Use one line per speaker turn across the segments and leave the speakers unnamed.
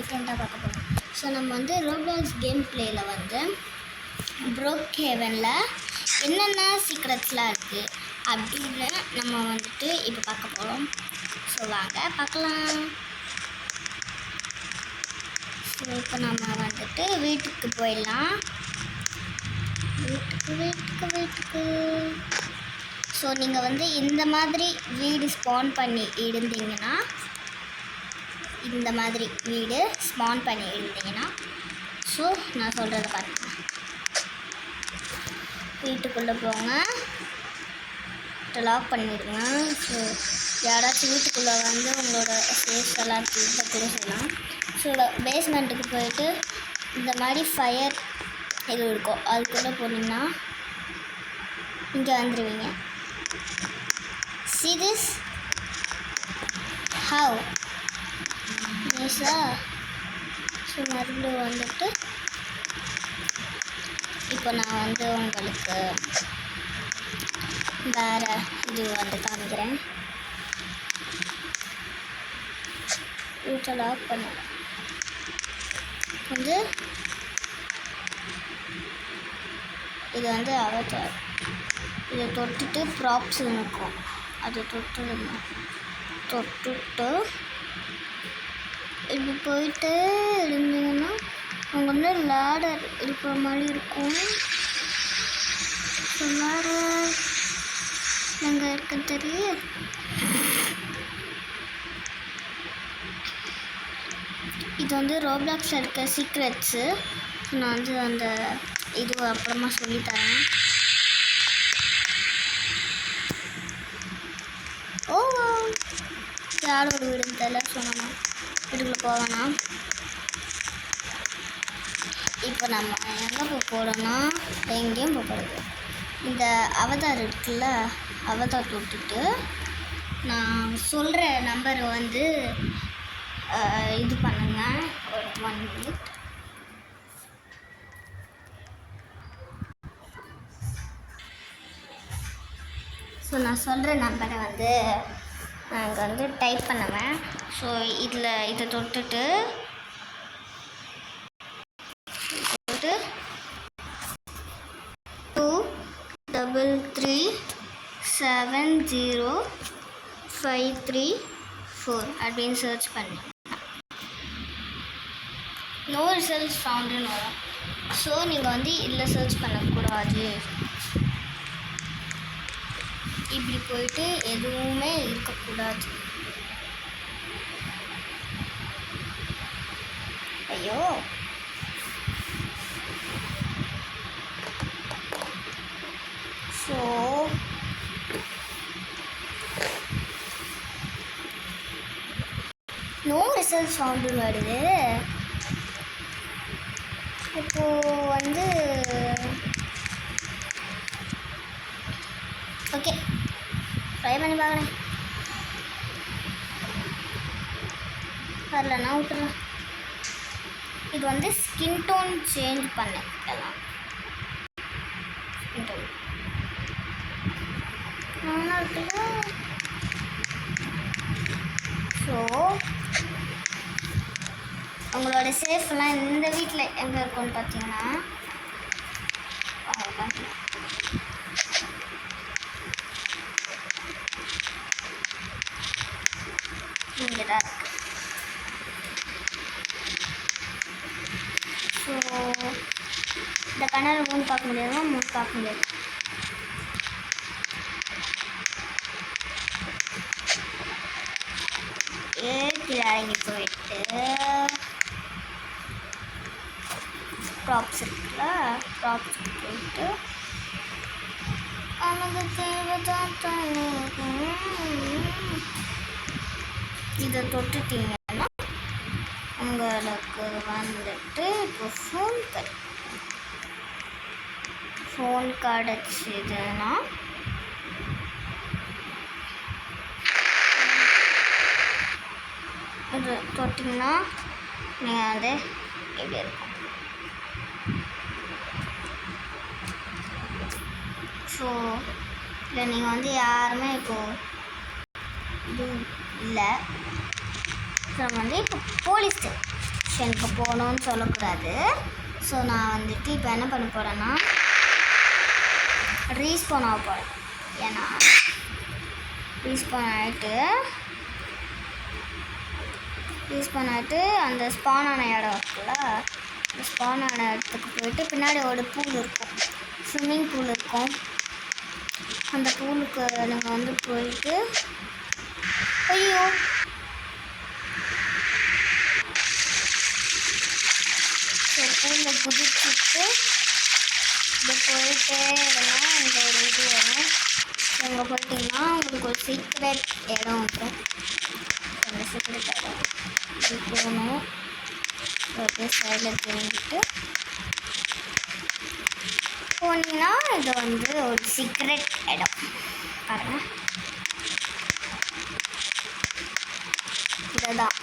டிஃப்ரெண்ட்டாக பார்க்க போகிறோம். ஸோ நம்ம வந்து ரோப்ளாக்ஸ் கேம் பிளேயில் வந்து ப்ரோக் ஹேவனில் என்னென்ன சீக்ரெட்ஸ்லாம் இருக்குது அப்படின்னு நம்ம வந்துட்டு இப்போ பார்க்க போகிறோம். ஸோ வாங்க பார்க்கலாம். ஸோ இப்போ நம்ம வந்துட்டு வீட்டுக்கு போயிடலாம். வீட்டுக்கு ஸோ நீங்கள் வந்து இந்த மாதிரி வீடு ஸ்பான் பண்ணி இருந்தீங்கன்னா ஸோ நான் சொல்கிறத பாருங்க. வீட்டுக்குள்ளே போங்க, லாக் பண்ணிடுங்க. ஸோ யாராச்சும் வீட்டுக்குள்ளே வந்து உங்களோட சேஃப் எல்லாம் கூட செய்யலாம். ஸோ பேஸ்மெண்ட்டுக்கு போயிட்டு இந்த மாதிரி ஃபயர் இது இருக்கும், அதுக்குள்ளே போனீங்கன்னா இங்கே வந்துடுவீங்க. See this? How? Nisa? So மறுபடியும் வந்துட்டு இப்போ நான் வந்து உங்களுக்கு வேறு இது வந்து காமிக்கிறேன். வீட்டை லாக் பண்ண வந்து இது வந்து அவதார். இதை தொட்டுட்டு ப்ராப்ஸ் இருக்கும், அதை தொட்டுட்டு இப்படி போயிட்டு இருந்தீங்கன்னா அங்கே வந்து லேடர் இருக்கிற மாதிரி இருக்கும். லேடர் எங்கே இருக்குன்னு தெரியும். இது வந்து ரோப்ளாக்ஸில் இருக்க சீக்ரெட்ஸு. நான் வந்து அந்த இது அப்புறமா சொல்லித்தரேன். ஓ யாரோட வீடுன்னு தெரியல, சொன்னோம் வீட்டுக்குள்ளே போவேன்னா. இப்போ நம்ம எங்கே போகிறோன்னா எங்கேயும் போகிறது. இந்த அவதார் இருக்குல்ல, அவதார் தொட்டுட்டு நான் சொல்கிற நம்பரை வந்து இது பண்ணுங்க. ஒரு 1 minute. ஸோ நான் சொல்கிற நம்பரை வந்து நான் இங்கே வந்து டைப் பண்ணுவேன். ஸோ இதை தொட்டுட்டு 2337053 அப்படின்னு சர்ச் பண்ணேன். நோ ரிசல்ட்ஸ் ஃபவுண்டுன்னு வரும். ஸோ நீங்கள் வந்து இதில் சர்ச் பண்ணக்கூடாது. இப்படி போயிட்டு எதுவுமே இருக்கக்கூடாது. ஐயோ ஸோ நோ ரிசல்ட்ஸ் ஃபவுண்டுன்னு வருது. இப்போது வந்து ஓகே ட்ரை பண்ணி பார்க்குறேன். வரலன்னா விட்டுறேன். இது வந்து ஸ்கின் டோன் சேஞ்ச் பண்ணேன் எல்லாம். ஸ்கின் டோன் நல்லா இருக்குல்ல. ஸோ உங்களோட சேஃப்லாம் இந்த வீட்டில் எங்கே இருக்குன்னு பார்த்தீங்கன்னா இங்கே தான் இருக்கு. ஸோ இந்த கண்ணால் 3 பார்க்க முடியாதுன்னா 3 பார்க்க முடியாது. கீழே இறங்கி போயிட்டு ப்ராப்ஸ் இருக்குல்ல, ப்ராப்ஸுக்கு போயிட்டு நமக்கு தேவைதான் இதை தொட்டுட்டீங்கன்னா உங்களுக்கு வந்துட்டு இப்போ ஃபோன் கிடச்சிதுன்னா இது தொட்டிங்கன்னா நீங்கள் வந்து எப்படி இருக்கும். ஸோ இல்லை நீங்கள் வந்து யாருமே இப்போது இது இல்லை. நம்ம வந்து இப்போ போலீஸ் செக்ஷனுக்கு போகணுன்னு சொல்லக்கூடாது. ஸோ நான் வந்துட்டு இப்போ என்ன பண்ண போகிறேன்னா ரீஸ்பான் ஆக போகிறேன். ஏன்னா ரீஸ்பான் ஆகிட்டு அந்த ஸ்பான் ஆன இடம் இருக்குல்ல, அந்த ஸ்பான் ஆன இடத்துக்கு போயிட்டு பின்னாடி ஒரு பூல் இருக்கும், ஸ்விம்மிங் பூல் இருக்கும். அந்த பூலுக்கு நீங்கள் வந்து போயிட்டு ஐயோ பூலில் குதிச்சுட்டு இது போயிட்டே இருந்தோம். இங்கே ஒரு இது வரும். அங்கே போயிட்டிங்கன்னா உங்களுக்கு ஒரு சீக்ரெட் இடம் இருக்கும். அந்த சீக்ரெட் இடம் இது போகணும். அப்படியே சைடில் திரும்பிட்டு போனீங்கன்னா இது வந்து ஒரு சீக்ரெட் இடம் பாருங்கள். இதுதான்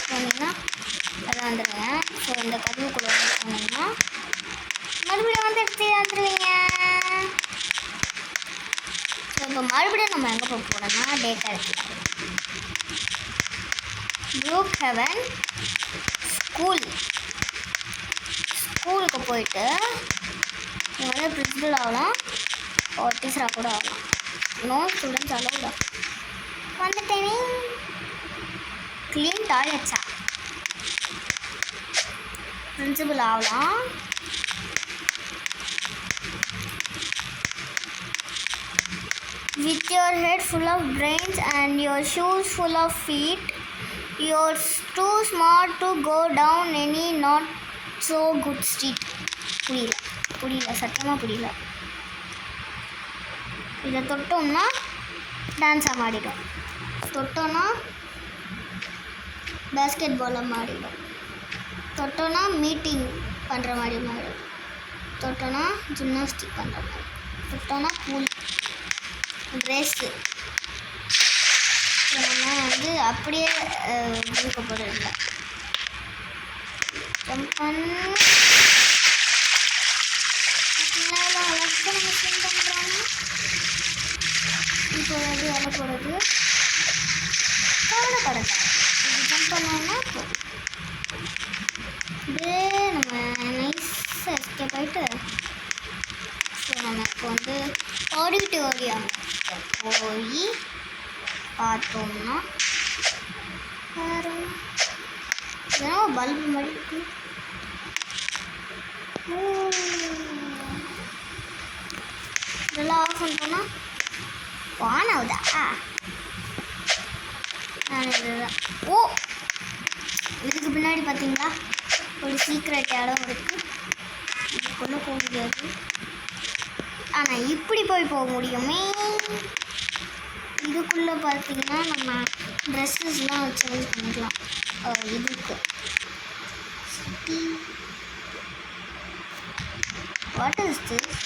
போனீங்கன்னா அதெல்லாம் வந்துடுங்க. ஸோ இந்த கதவுக்குள்ளே வந்து போனீங்கன்னா மறுபடியும் வந்து எடுத்து வந்துடுவீங்க. ஸோ இப்போ மறுபடியும் நம்ம எங்கே போக போகிறோம்னா டேட்டா எடுத்துக்கலாம். ப்ரூக்ஹெவன் ஸ்கூலுக்கு போயிட்டு நீங்கள் வந்து பிரின்சிபல் ஆகலாம், ஒரு டீச்சராக கூட ஆகலாம். நோ ஸ்டூடெண்ட்ஸ் அலோவ்டா. வந்துட்டேனே. க்ளீன் டாய்லெட்ஸா பிரின்சிபல் ஆகலாம். With your head full of brains and your shoes full of feet, you're too smart to go down any not so good street. புரியல சத்தியமாக புரியல. இதை தொட்டோம்னா டான்ஸாக மாறிடும், தொட்டோன்னா பேஸ்கெட் பாலாக மாறிடும், தொட்டோன்னா மீட்டிங் பண்ணுற மாதிரி மாறிடும், தொட்டோன்னா ஜிம்னாஸ்டிக் பண்ணுற மாதிரி, தொட்டோன்னா பூல் ட்ரெஸ்ஸு. நம்ம வந்து அப்படியே இருக்க போகிறதில்ல. ஜம்ப் பண்ணி பண்ணுறாங்க. இப்போ வந்து வேலை போகிறது கவலைப்படலை. இது ஜம்ப் பண்ணோன்னா இதே நம்ம நைஸாக எஸ்கேப் ஆகிட்டு ஸோ நம்ம இப்போ வந்து ஆடிட்டோரியம் போய் பார்த்தோம்னா வேறு ஏன்னா பல்பு மாதிரி இருக்கு. இதெல்லாம் ஆஃப் பண்ணிட்டோன்னா ஆன் ஆகுதா? நான் இதுதான். ஓ, இதுக்கு பின்னாடி பார்த்தீங்களா ஒரு சீக்ரெட் இடம் இருக்குது. இதுக்குள்ளே போக முடியாது, ஆனால் இப்படி போக முடியுமே. இதுக்குள்ளே பார்த்தீங்கன்னா நம்ம ட்ரெஸ்ஸஸ்லாம் சேஞ்ச் பண்ணிக்கலாம். இதுக்கு வாட் இஸ் திஸ்?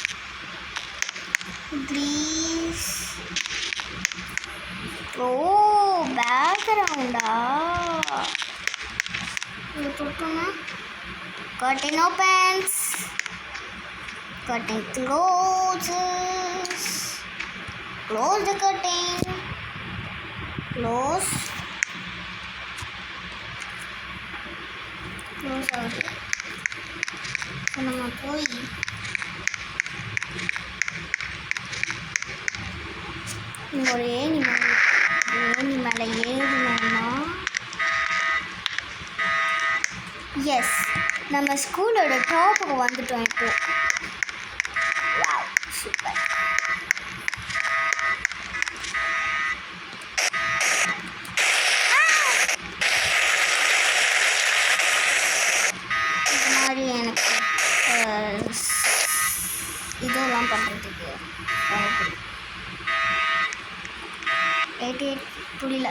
கிரீஸ். ஓ, பேக்ரவுண்டா? இது தொட்டோம்னா curtain opens, curtain closes, close the curtain, close ஆகுது. ஸோ நம்ம போய் ஒரு ஏணி மேலே ஏறினோம்னா எஸ், நம்ம ஸ்கூலோட டாப்புக்கு வந்துட்டோம். இப்போ சூப்பர். இது மாதிரி எனக்கு இதெல்லாம் பண்ணுறதுக்கு புரியல.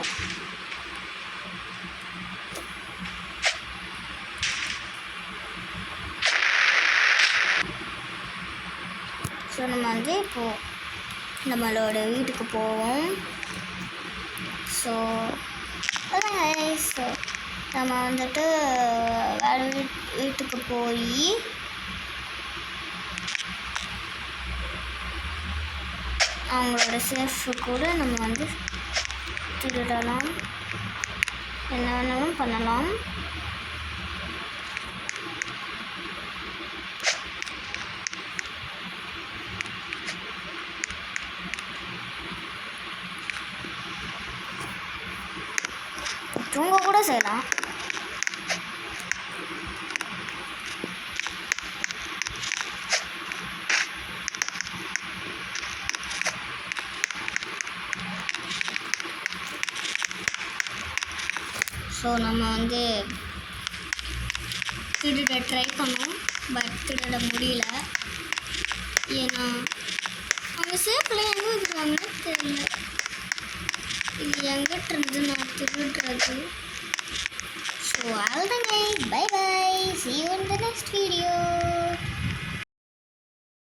ஸோ நம்ம வந்து இப்போது நம்மளோட வீட்டுக்கு போவோம். ஸோ அதாங்க, ஸோ நம்ம வந்துட்டு வேறு வீட்டுக்கு போய் அவங்களோட சேஃப் கூட நம்ம வந்து திருடலாம். என்ன வேணாலும் பண்ணலாம். தூங்க கூட செய்யலாம். ஸோ நம்ம வந்து திருட ட்ரை பண்ணோம், பட் திருட முடியல. ஏன்னா அவங்க சேஃபில் எங்கே வைக்கிறாங்கன்னு தெரியல. இது எங்கிட்ட இருந்து நான் திருடுறது. ஸோ அவ்வளோதாங்க. Bye bye. See you in the next video.